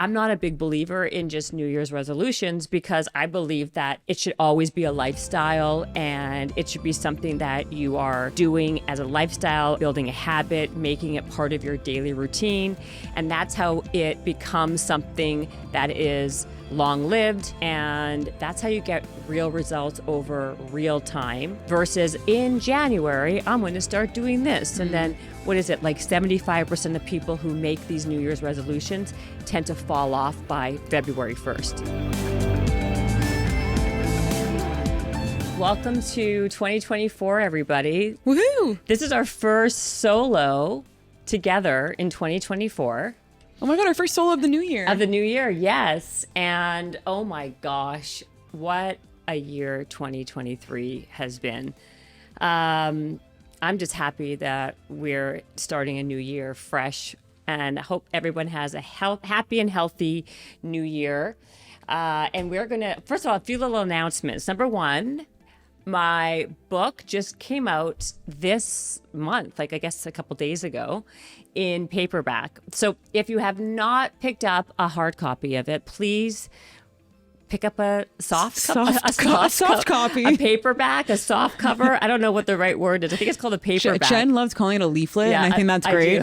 I'm not a big believer in just New Year's resolutions because I believe that it should always be a lifestyle and it should be something that you are doing as a lifestyle, building a habit, making it part of your daily routine. And that's how it becomes something that is long-lived, and that's how you get real results over real time versus in January, I'm going to start doing this. And then what is it, like 75% of people who make these New Year's resolutions tend to fall off by February 1st. Welcome to 2024, everybody. Woohoo! This is our first solo together in 2024. Oh my God, our first solo of the new year. Of the new year, yes. And oh my gosh, what a year 2023 has been. I'm just happy that we're starting a new year fresh, and I hope everyone has a happy and healthy new year. And we're going to, first of all, a few little announcements. Number one, my book just came out this month, like I guess a couple days ago, in paperback. So if you have not picked up a hard copy of it, please pick up a soft copy, a paperback, a soft cover. I don't know what the right word is. I think it's called a paperback. Jen loves calling it a leaflet, and I think that's great.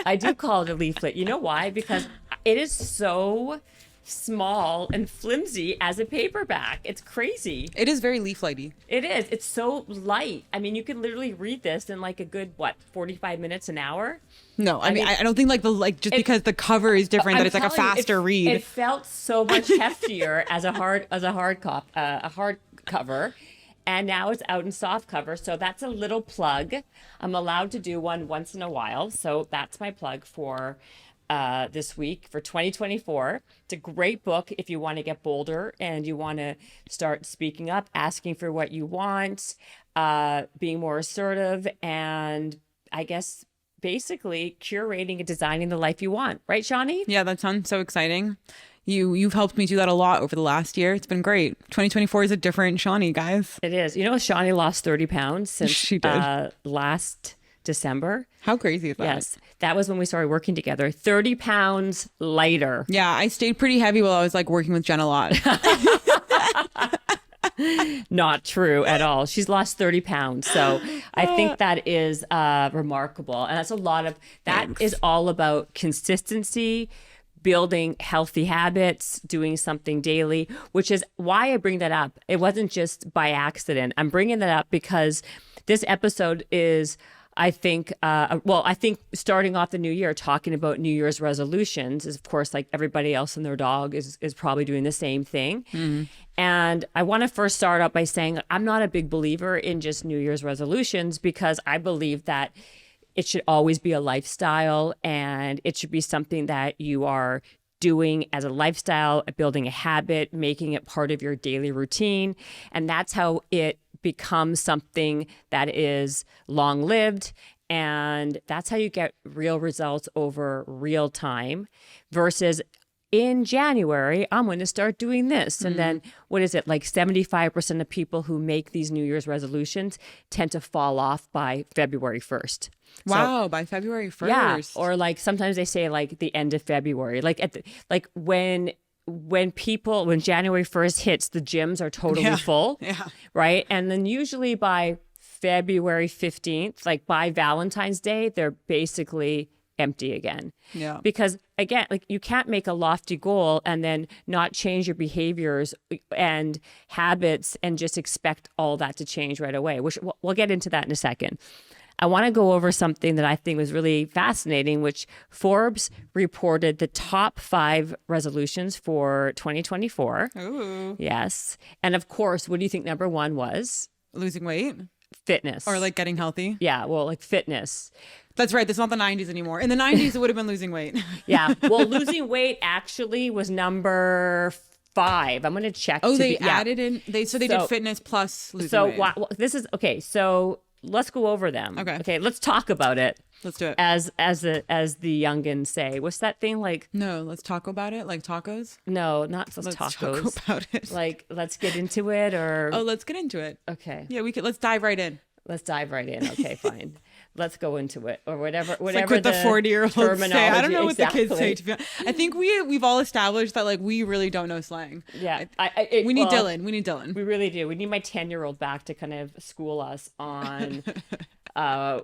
I do call it a leaflet. You know why? Because it is so small and flimsy as a paperback. It's crazy. It is very leaflety. It is. It's so light. I mean, you can literally read this in like a good 45 minutes, an hour. No, I mean I don't think because the cover is different that it's like a faster read. It felt so much heftier as a hard cover. And now it's out in soft cover. So that's a little plug. I'm allowed to do one once in a while. So that's my plug for this week for 2024. It's a great book if you want to get bolder and you want to start speaking up, asking for what you want, being more assertive, and I guess basically curating and designing the life you want. Right, Shawnee? Yeah, that sounds so exciting. You've helped me do that a lot over the last year. It's been great. 2024 is a different Shawnee, guys. It is. You know, Shawnee lost 30 pounds since she did. Last December. How crazy is that? Yes. That was when we started working together. 30 pounds lighter. Yeah, I stayed pretty heavy while I was like working with Jen a lot. Not true at all. She's lost 30 pounds. So I think that is remarkable. And that's a lot of, that Thanks. Is all about consistency, building healthy habits, doing something daily, which is why I bring that up. It wasn't just by accident. I'm bringing that up because this episode is, I think starting off the new year, talking about New Year's resolutions is, of course, like everybody else and their dog is probably doing the same thing. Mm-hmm. And I want to first start out by saying I'm not a big believer in just New Year's resolutions because I believe that it should always be a lifestyle and it should be something that you are doing as a lifestyle, building a habit, making it part of your daily routine. And that's how it becomes something that is long-lived, and that's how you get real results over real time versus in January, I'm going to start doing this. And then what is it, like 75% of people who make these New Year's resolutions tend to fall off by February 1st. Wow, by February 1st. Yeah, or like sometimes they say like the end of February, like when January 1st hits, the gyms are totally full, right? And then usually by February 15th, like by Valentine's Day, they're basically empty again. Yeah. Because again, like you can't make a lofty goal and then not change your behaviors and habits and just expect all that to change right away, which we'll get into that in a second. I want to go over something that I think was really fascinating, which Forbes reported the top 5 resolutions for 2024. Ooh. Yes. And of course, what do you think number 1 was? Losing weight? Fitness. Or like getting healthy? Yeah, well, like fitness. That's right. That's not the 90s anymore. In the 90s, it would have been losing weight. Yeah. Well, losing weight actually was number 5. I'm going to check. Oh, they added in. They did fitness plus losing weight. So this is okay. So let's go over them. Okay. Let's talk about it. Let's do it. As the youngins say. What's that thing like? No, let's talk about it. Like tacos? No, not let's tacos. Talk about it. Like let's get into it, or oh, let's get into it. Okay. Yeah, we could. Let's dive right in. Let's dive right in. Okay, fine. let's go into it, or whatever It's like what the 40-year-olds say. I don't know what the kids say, to be honest. I think we've all established that like we really don't know slang. Yeah. We need Dylan. We need Dylan. We really do. We need my 10-year-old back to kind of school us on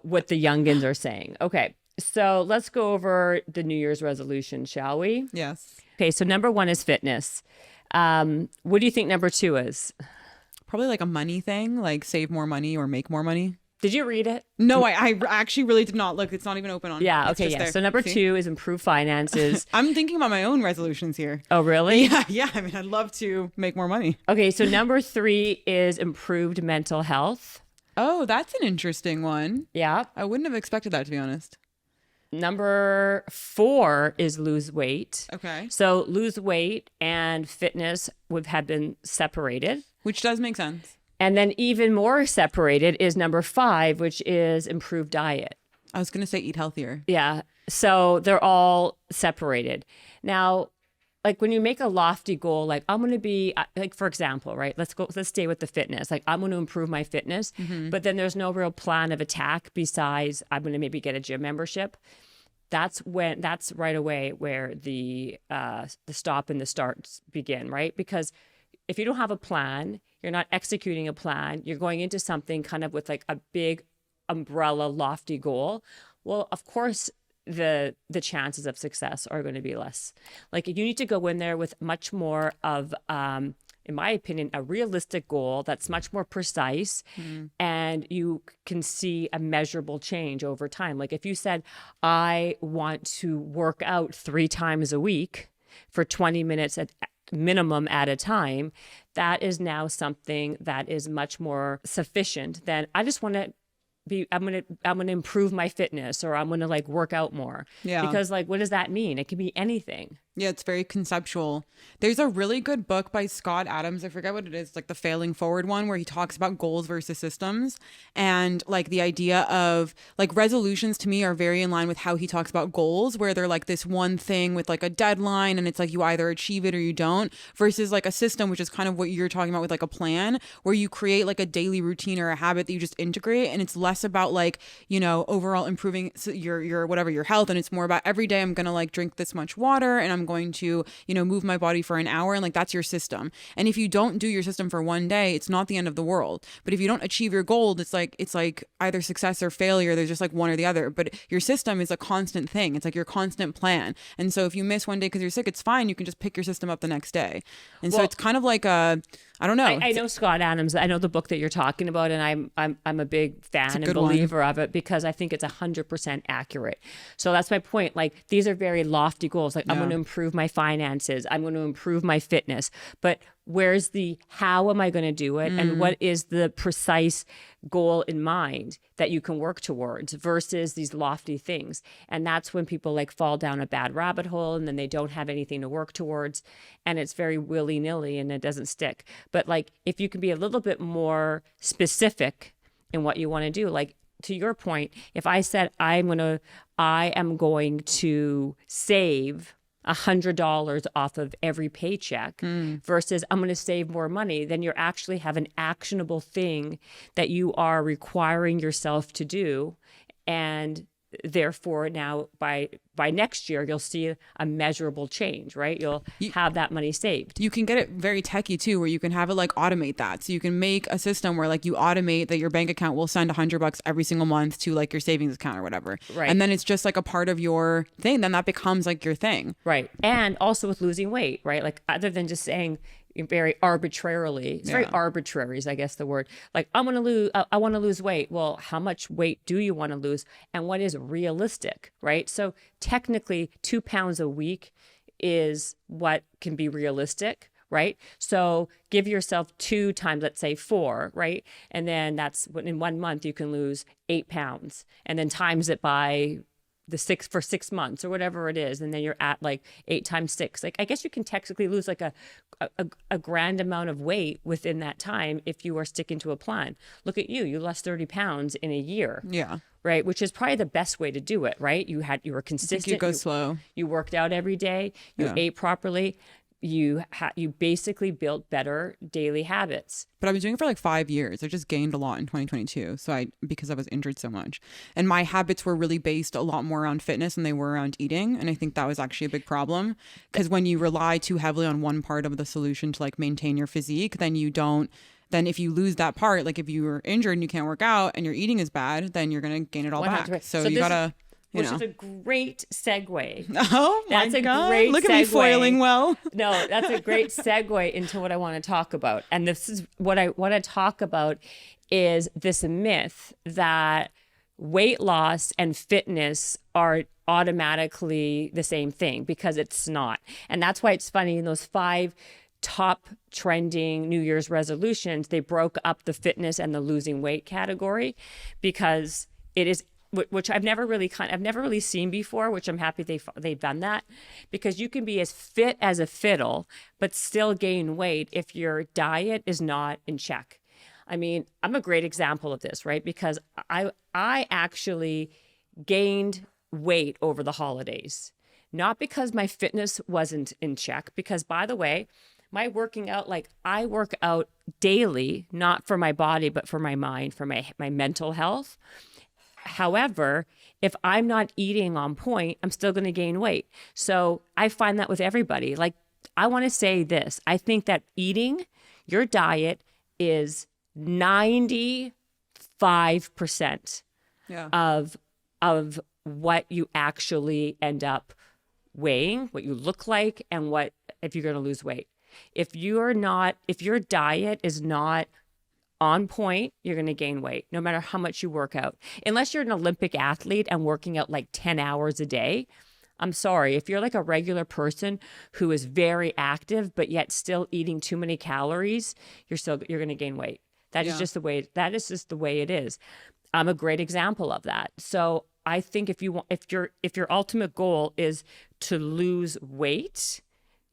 what the youngins are saying. Okay. So let's go over the New Year's resolution, shall we? Yes. Okay. So number 1 is fitness. What do you think number 2 is? Probably like a money thing, like save more money or make more money. Did you read it? No, I actually really did not. Look, it's not even open on. Yeah. Okay. Yeah. So number 2 is improve finances. I'm thinking about my own resolutions here. Oh, really? Yeah. I mean, I'd love to make more money. Okay. So number 3 is improved mental health. Oh, that's an interesting one. Yeah. I wouldn't have expected that, to be honest. Number 4 is lose weight. Okay. So lose weight and fitness have been separated. Which does make sense. And then even more separated is number 5, which is improved diet. I was going to say eat healthier. Yeah. So they're all separated. Now, like when you make a lofty goal, like I'm going to be like, for example, right? Let's stay with the fitness. Like I'm going to improve my fitness, but then there's no real plan of attack besides I'm going to maybe get a gym membership. That's right away where the stop and the starts begin, right? Because if you don't have a plan, you're not executing a plan, you're going into something kind of with like a big umbrella, lofty goal. Well, of course, the chances of success are going to be less. Like you need to go in there with much more of, in my opinion, a realistic goal that's much more precise, and you can see a measurable change over time. Like if you said, I want to work out 3 times a week for 20 minutes at minimum at a time, that is now something that is much more sufficient than I just want to I'm gonna improve my fitness, or I'm gonna like work out more. Yeah. Because like, what does that mean? It can be anything. Yeah, it's very conceptual. There's a really good book by Scott Adams. I forget what it is, like the Failing Forward one, where he talks about goals versus systems. And like the idea of like resolutions to me are very in line with how he talks about goals, where they're like this one thing with like a deadline and it's like you either achieve it or you don't, versus like a system, which is kind of what you're talking about with like a plan, where you create like a daily routine or a habit that you just integrate. And it's less about like, you know, overall improving your whatever, your health. And it's more about every day I'm going to like drink this much water and I'm going to, you know, move my body for an hour, and like that's your system. And if you don't do your system for one day, it's not the end of the world. But if you don't achieve your goal, it's like either success or failure. There's just like one or the other. But your system is a constant thing. It's like your constant plan. And so if you miss one day because you're sick, it's fine. You can just pick your system up the next day. And so it's kind of like I don't know. I know Scott Adams. I know the book that you're talking about, and I'm a big fan and believer of it, because I think it's 100% accurate. So that's my point. Like these are very lofty goals. Like I'm going to improve my finances. I'm going to improve my fitness. But where's the how am I going to do it? And what is the precise goal in mind that you can work towards versus these lofty things? And that's when people like fall down a bad rabbit hole, and then they don't have anything to work towards, and it's very willy-nilly and it doesn't stick. But like if you can be a little bit more specific in what you want to do, like to your point, if I said I am going to save $100 off of every paycheck versus I'm going to save more money, then you actually have an actionable thing that you are requiring yourself to do. And therefore now by next year, you'll see a measurable change, right? You'll have that money saved. You can get it very techie too, where you can have it like automate that. So you can make a system where like you automate that your bank account will send $100 every single month to like your savings account or whatever. Right. And then it's just like a part of your thing. Then that becomes like your thing. Right. And also with losing weight, right? Like other than just saying very arbitrarily, it's very arbitrary is I guess the word. Like I want to lose weight. Well, how much weight do you want to lose? And what is realistic, right? So technically 2 pounds a week is what can be realistic, right? So give yourself 2 times, let's say 4, right? And then that's when in 1 month you can lose 8 pounds, and then times it by the 6 months or whatever it is. And then you're at like 8 times 6. Like, I guess you can technically lose like a grand amount of weight within that time if you are sticking to a plan. Look at you lost 30 pounds in a year. Yeah. Right. Which is probably the best way to do it. Right. You were consistent. You go slow. You worked out every day. You ate properly. you basically built better daily habits. But I was doing it for like 5 years. I just gained a lot in 2022. Because I was injured so much. And my habits were really based a lot more around fitness than they were around eating. And I think that was actually a big problem. Because when you rely too heavily on one part of the solution to like maintain your physique, then if you lose that part, like if you were injured and you can't work out and your eating is bad, then you're going to gain it all 100%. back. So you got to, which is a great segue. Oh my God. Great Look segue. at me foiling well. No, that's a great segue into what I want to talk about. And this is what I want to talk about is this myth that weight loss and fitness are automatically the same thing, because it's not. And that's why it's funny in those 5 top trending New Year's resolutions, they broke up the fitness and the losing weight category, because it is, which I've never really seen before, which I'm happy they've done that, because you can be as fit as a fiddle but still gain weight if your diet is not in check. I mean, I'm a great example of this, right? Because I actually gained weight over the holidays, not because my fitness wasn't in check, because by the way, my working out, like I work out daily, not for my body, but for my mind, for my mental health. However, if I'm not eating on point, I'm still going to gain weight. So I find that with everybody. Like, I want to say this. I think that eating, your diet is 95% of what you actually end up weighing, what you look like, and what if you're going to lose weight. If your diet is not on point, you're going to gain weight no matter how much you work out. Unless you're an Olympic athlete and working out like 10 hours a day. I'm sorry. If you're like a regular person who is very active, but yet still eating too many calories, you're going to gain weight. That is just the way it is. I'm a great example of that. So I think if your ultimate goal is to lose weight,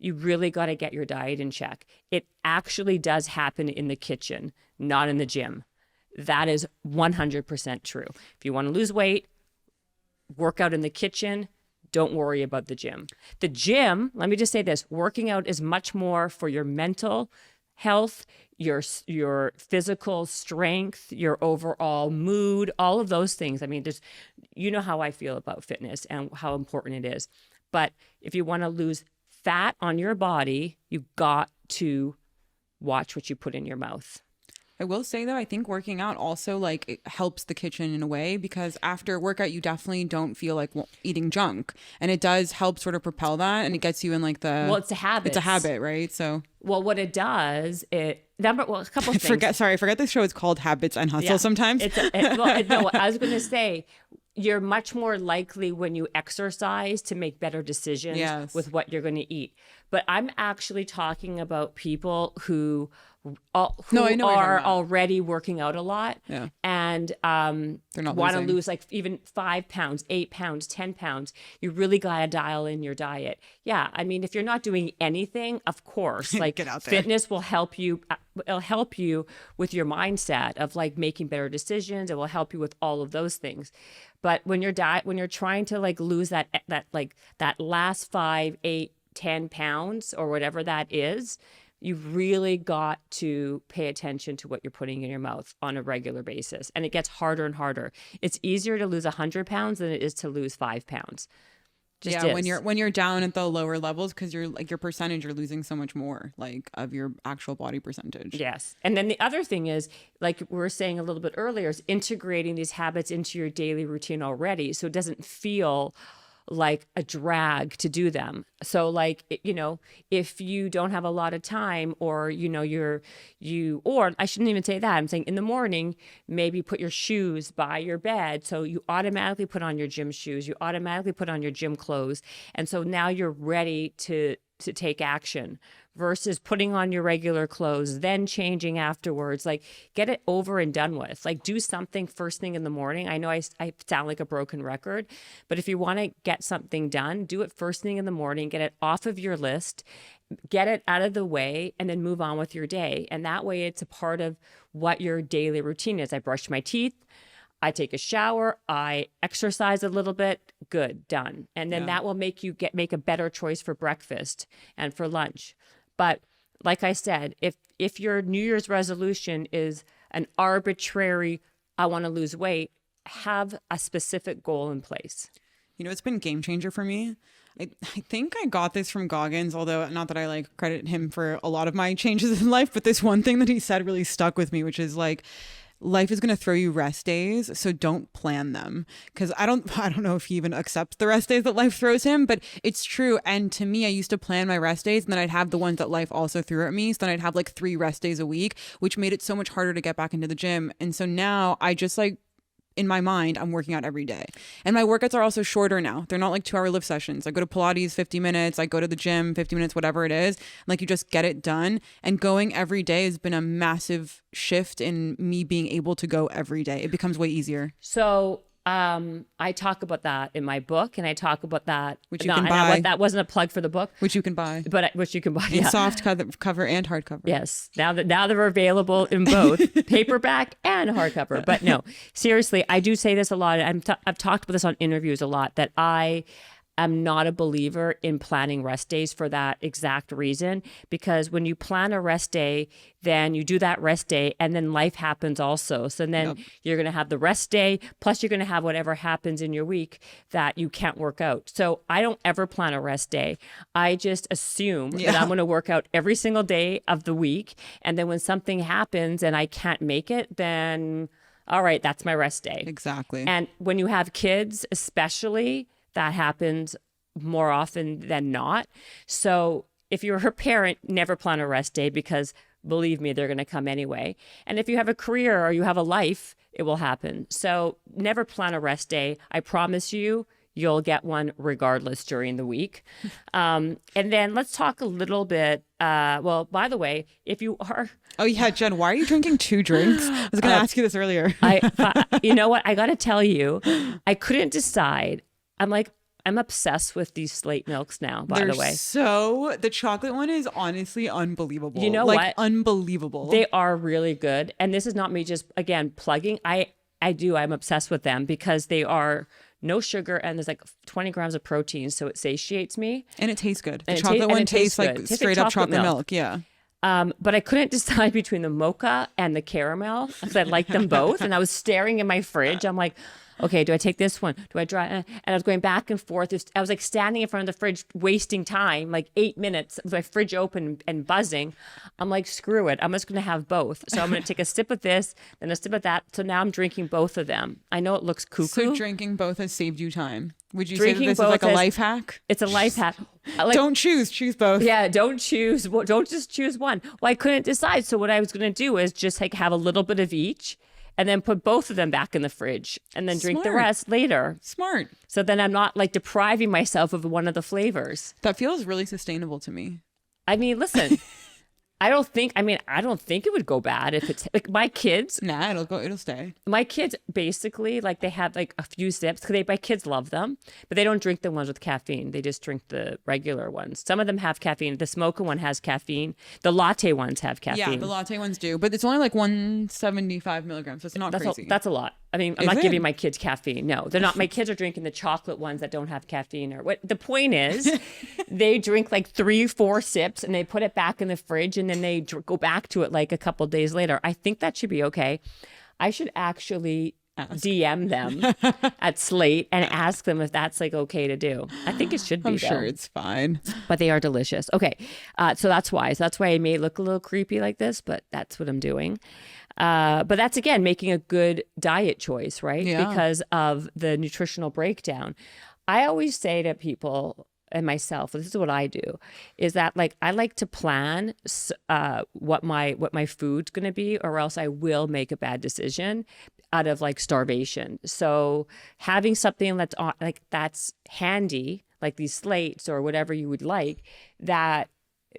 you really got to get your diet in check. It actually does happen in the kitchen, not in the gym. That is 100% true. If you want to lose weight, work out in the kitchen. Don't worry about the gym. The gym, let me just say this, working out is much more for your mental health, your physical strength, your overall mood, all of those things. I mean, you know how I feel about fitness and how important it is. But if you want to lose fat on your body, you've got to watch what you put in your mouth. I will say though, I think working out also like it helps the kitchen in a way, because after a workout, you definitely don't feel like eating junk, and it does help sort of propel that, and it gets you in like it's a habit. It's a habit, right? So what it does, a couple of things. I forget this show is called Habits and Hustle sometimes. No, I was going to say, you're much more likely when you exercise to make better decisions with what you're going to eat. But I'm actually talking about people who are already working out a lot and want to lose like even 5 pounds, 8 pounds, 10 pounds. You really got to dial in your diet. Yeah. I mean, if you're not doing anything, of course, like fitness will help you. It'll help you with your mindset of like making better decisions. It will help you with all of those things. But when you're trying to like lose that last 5, 8, 10 pounds or whatever that is, you've really got to pay attention to what you're putting in your mouth on a regular basis. And it gets harder and harder. It's easier to lose 100 pounds than it is to lose 5 pounds. When you're down at the lower levels, because you're like your percentage, you're losing so much more like of your actual body percentage. Yes. And then the other thing is, like we were saying a little bit earlier, is integrating these habits into your daily routine already, so it doesn't feel like a drag to do them. So like, if you don't have a lot of time, or, or I shouldn't even say that. I'm saying in the morning, maybe put your shoes by your bed. So you automatically put on your gym shoes, you automatically put on your gym clothes. And so now you're ready to take action, versus putting on your regular clothes, then changing afterwards. Like, get it over and done with. Like, do something first thing in the morning. I know I sound like a broken record, but if you want to get something done, do it first thing in the morning, get it off of your list, get it out of the way, and then move on with your day. And that way it's a part of what your daily routine is. I brush my teeth. I take a shower, I exercise a little bit, good, done. And then that will make you make a better choice for breakfast and for lunch. But like I said, if your New Year's resolution is an arbitrary, I want to lose weight, have a specific goal in place. You know, it's been a game changer for me. I think I got this from Goggins, although not that I like credit him for a lot of my changes in life, but this one thing that he said really stuck with me, which is like, life is going to throw you rest days, so don't plan them. Because I don't know if he even accepts the rest days that life throws him, but it's true. And to me, I used to plan my rest days, and then I'd have the ones that life also threw at me. So then I'd have like 3 rest days a week, which made it so much harder to get back into the gym. And so now I just like, in my mind, I'm working out every day. And my workouts are also shorter now. They're not like 2-hour lift sessions. I go to Pilates 50 minutes. I go to the gym 50 minutes, whatever it is. Like, you just get it done. And going every day has been a massive shift in me being able to go every day. It becomes way easier. So I talk about that in my book, and I talk about that, which you can buy. That wasn't a plug for the book, which you can buy, but which you can buy in soft cover and hardcover. Yes, now that they're available in both paperback and hardcover. But no, seriously, I do say this a lot. I've talked about this on interviews a lot, that I am not a believer in planning rest days for that exact reason. Because when you plan a rest day, then you do that rest day, and then life happens also. So then you're going to have the rest day, plus you're going to have whatever happens in your week that you can't work out. So I don't ever plan a rest day. I just assume that I'm going to work out every single day of the week. And then when something happens and I can't make it, then all right, that's my rest day. Exactly. And when you have kids, especially, that happens more often than not. So if you're a parent, never plan a rest day, because believe me, they're going to come anyway. And if you have a career or you have a life, it will happen. So never plan a rest day. I promise you, you'll get one regardless during the week. And then let's talk a little bit. Well, by the way, if you are... Oh, yeah, Jen, why are you drinking 2 drinks? I was going to ask you this earlier. You know what? I got to tell you, I couldn't decide. I'm obsessed with these slate milks now, by the way. So the chocolate one is honestly unbelievable. You know what? Unbelievable. They are really good. And this is not me just, again, plugging. I'm obsessed with them because they are no sugar and there's like 20 grams of protein. So it satiates me. And it tastes good. The chocolate one tastes like straight up chocolate milk. Yeah. But I couldn't decide between the mocha and the caramel because I like them both. And I was staring in my fridge. I'm like, okay, do I take this one? Do I try? And I was going back and forth. I was like standing in front of the fridge, wasting time, like 8 minutes with my fridge open and buzzing. I'm like, screw it. I'm just going to have both. So I'm going to take a sip of this, then a sip of that. So now I'm drinking both of them. I know it looks cuckoo. So drinking both has saved you time. Would you say that this is like a life hack? It's a life hack. Don't choose both. Yeah, don't choose. Don't just choose one. Well, I couldn't decide. So what I was going to do is just like have a little bit of each, and then put both of them back in the fridge and then drink the rest later. Smart. So then I'm not like depriving myself of one of the flavors. That feels really sustainable to me. I mean, listen, I don't think it would go bad if it's like my kids. Nah, it'll stay. My kids basically like they have like a few sips because my kids love them, but they don't drink the ones with caffeine. They just drink the regular ones. Some of them have caffeine. The mocha one has caffeine. The latte ones have caffeine. Yeah, the latte ones do, but it's only like 175 milligrams. So it's not crazy. That's a lot. I mean, I'm not giving my kids caffeine. No, they're not. My kids are drinking the chocolate ones that don't have caffeine. Or what? The point is, they drink like 3-4 sips and they put it back in the fridge, and then they go back to it like a couple days later. I think that should be okay. I should actually DM them at Slate and ask them if that's like okay to do. I think it should be. I'm sure it's fine. But they are delicious. Okay, so that's why. So that's why I may look a little creepy like this, but that's what I'm doing. But that's, again, making a good diet choice, right? Yeah. Because of the nutritional breakdown. I always say to people and myself, this is what I do, is that like I like to plan what my food's going to be, or else I will make a bad decision out of like starvation. So having something that's handy, like these slates or whatever you would like, that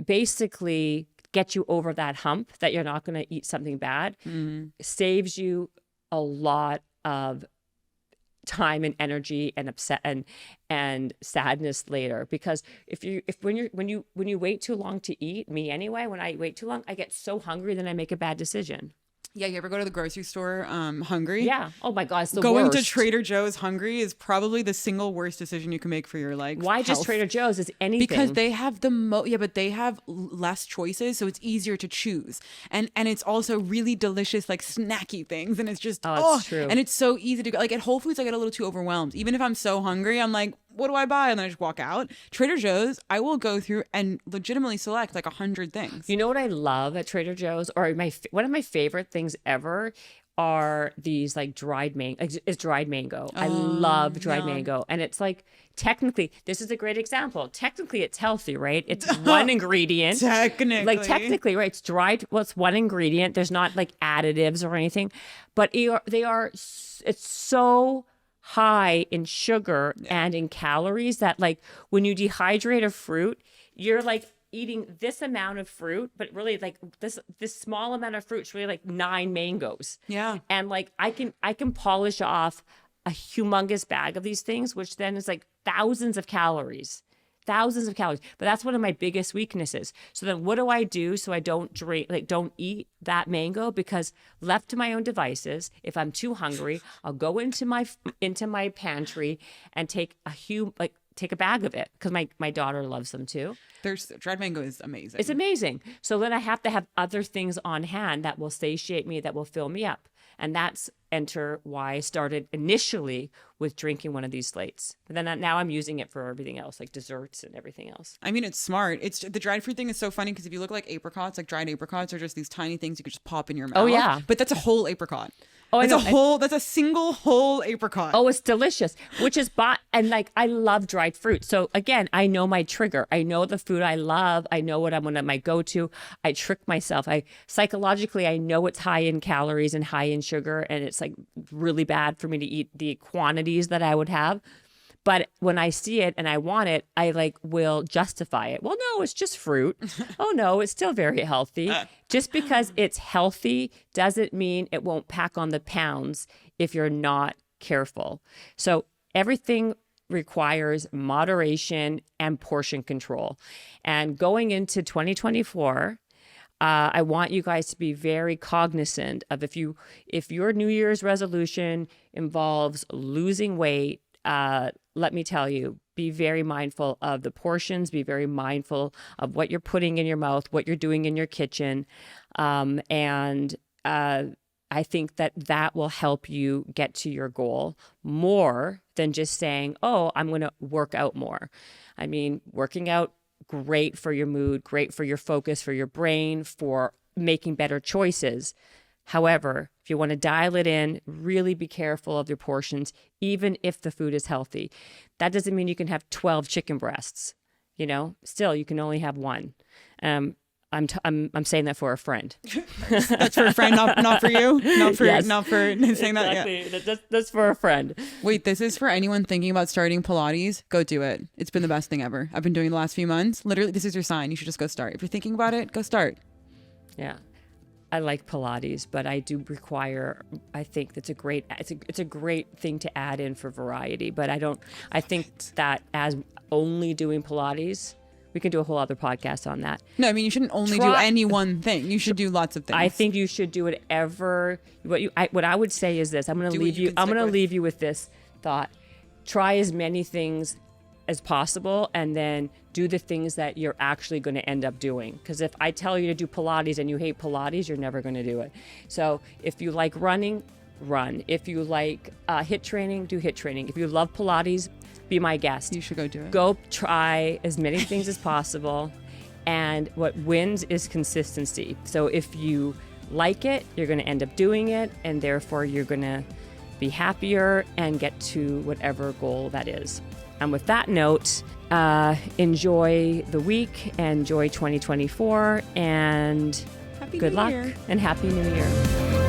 basically get you over that hump that you're not going to eat something bad, saves you a lot of time and energy and upset and sadness later. Because when you wait too long to eat, me anyway, when I wait too long, I get so hungry, then I make a bad decision. Yeah, you ever go to the grocery store hungry? Yeah. Oh my God, it's the Going worst. to Trader Joe's hungry is probably the single worst decision you can make for your Why just health. Trader Joe's? Is anything? Because they have but they have less choices, so it's easier to choose. And it's also really delicious, like snacky things. And it's just it's true. And it's so easy to go. Like at Whole Foods, I get a little too overwhelmed. Even if I'm so hungry, I'm like, what do I buy? And then I just walk out. Trader Joe's, I will go through and legitimately select like 100 things. You know what I love at Trader Joe's, or one of my favorite things ever are these like dried mango. It's dried mango. I love dried mango, and it's like technically, this is a great example. Technically, it's healthy, right? It's one ingredient. Technically, right? It's dried. Well, it's one ingredient. There's not like additives or anything, but it's so high in sugar and in calories that like when you dehydrate a fruit, you're like eating this amount of fruit, but really like this small amount of fruit is really like 9 mangoes. Yeah. And like I can polish off a humongous bag of these things, which then is like thousands of calories. But that's one of my biggest weaknesses. So then what do I do so I don't eat that mango? Because left to my own devices, if I'm too hungry, I'll go into my pantry and take a bag of it, because my daughter loves them too. Dried mango is amazing. It's amazing. So then I have to have other things on hand that will satiate me, that will fill me up. And that's why I started initially with drinking one of these slates. But then now I'm using it for everything else, like desserts and everything else. I mean, it's smart. The dried fruit thing is so funny because if you look like apricots, like dried apricots are just these tiny things you could just pop in your mouth. Oh, yeah. But that's a whole apricot. Oh, I know. That's a single whole apricot. Oh, it's delicious, and like, I love dried fruit. So again, I know my trigger. I know the food I love. I know what I'm going to my go-to. I trick myself. Psychologically, I know it's high in calories and high in sugar, and it's like really bad for me to eat the quantities that I would have. But when I see it and I want it, I like will justify it. Well, no, it's just fruit. Oh no, it's still very healthy. Just because it's healthy doesn't mean it won't pack on the pounds if you're not careful. So everything requires moderation and portion control. And going into 2024, I want you guys to be very cognizant of if your New Year's resolution involves losing weight, let me tell you, be very mindful of the portions, be very mindful of what you're putting in your mouth, what you're doing in your kitchen. And I think that will help you get to your goal more than just saying, oh, I'm going to work out more. I mean, working out, great for your mood, great for your focus, for your brain, for making better choices. However, if you want to dial it in, really be careful of your portions, even if the food is healthy. That doesn't mean you can have 12 chicken breasts. Still, you can only have one. I'm saying that for a friend. That's for a friend, not for you, not for yes. not for saying exactly. that. Yeah. That's for a friend. Wait, this is for anyone thinking about starting Pilates. Go do it. It's been the best thing ever. I've been doing it the last few months. Literally, this is your sign. You should just go start. If you're thinking about it, go start. Yeah. I like Pilates, but I do require, I think it's a great thing to add in for variety. But I think that as only doing Pilates, we can do a whole other podcast on that. No, I mean, you shouldn't only do any one thing. You should do lots of things. I think you should do whatever. What I would say is this. I'm going to leave you with this thought. Try as many things as possible, and then do the things that you're actually going to end up doing. Because if I tell you to do Pilates and you hate Pilates, you're never going to do it. So if you like running, run. If you like HIIT training, do HIIT training. If you love Pilates, be my guest. You should go do it. Go try as many things as possible. And what wins is consistency. So if you like it, you're going to end up doing it, and therefore you're going to be happier and get to whatever goal that is. And with that note, enjoy the week, enjoy 2024, and Happy good New luck Year. and Happy New Year.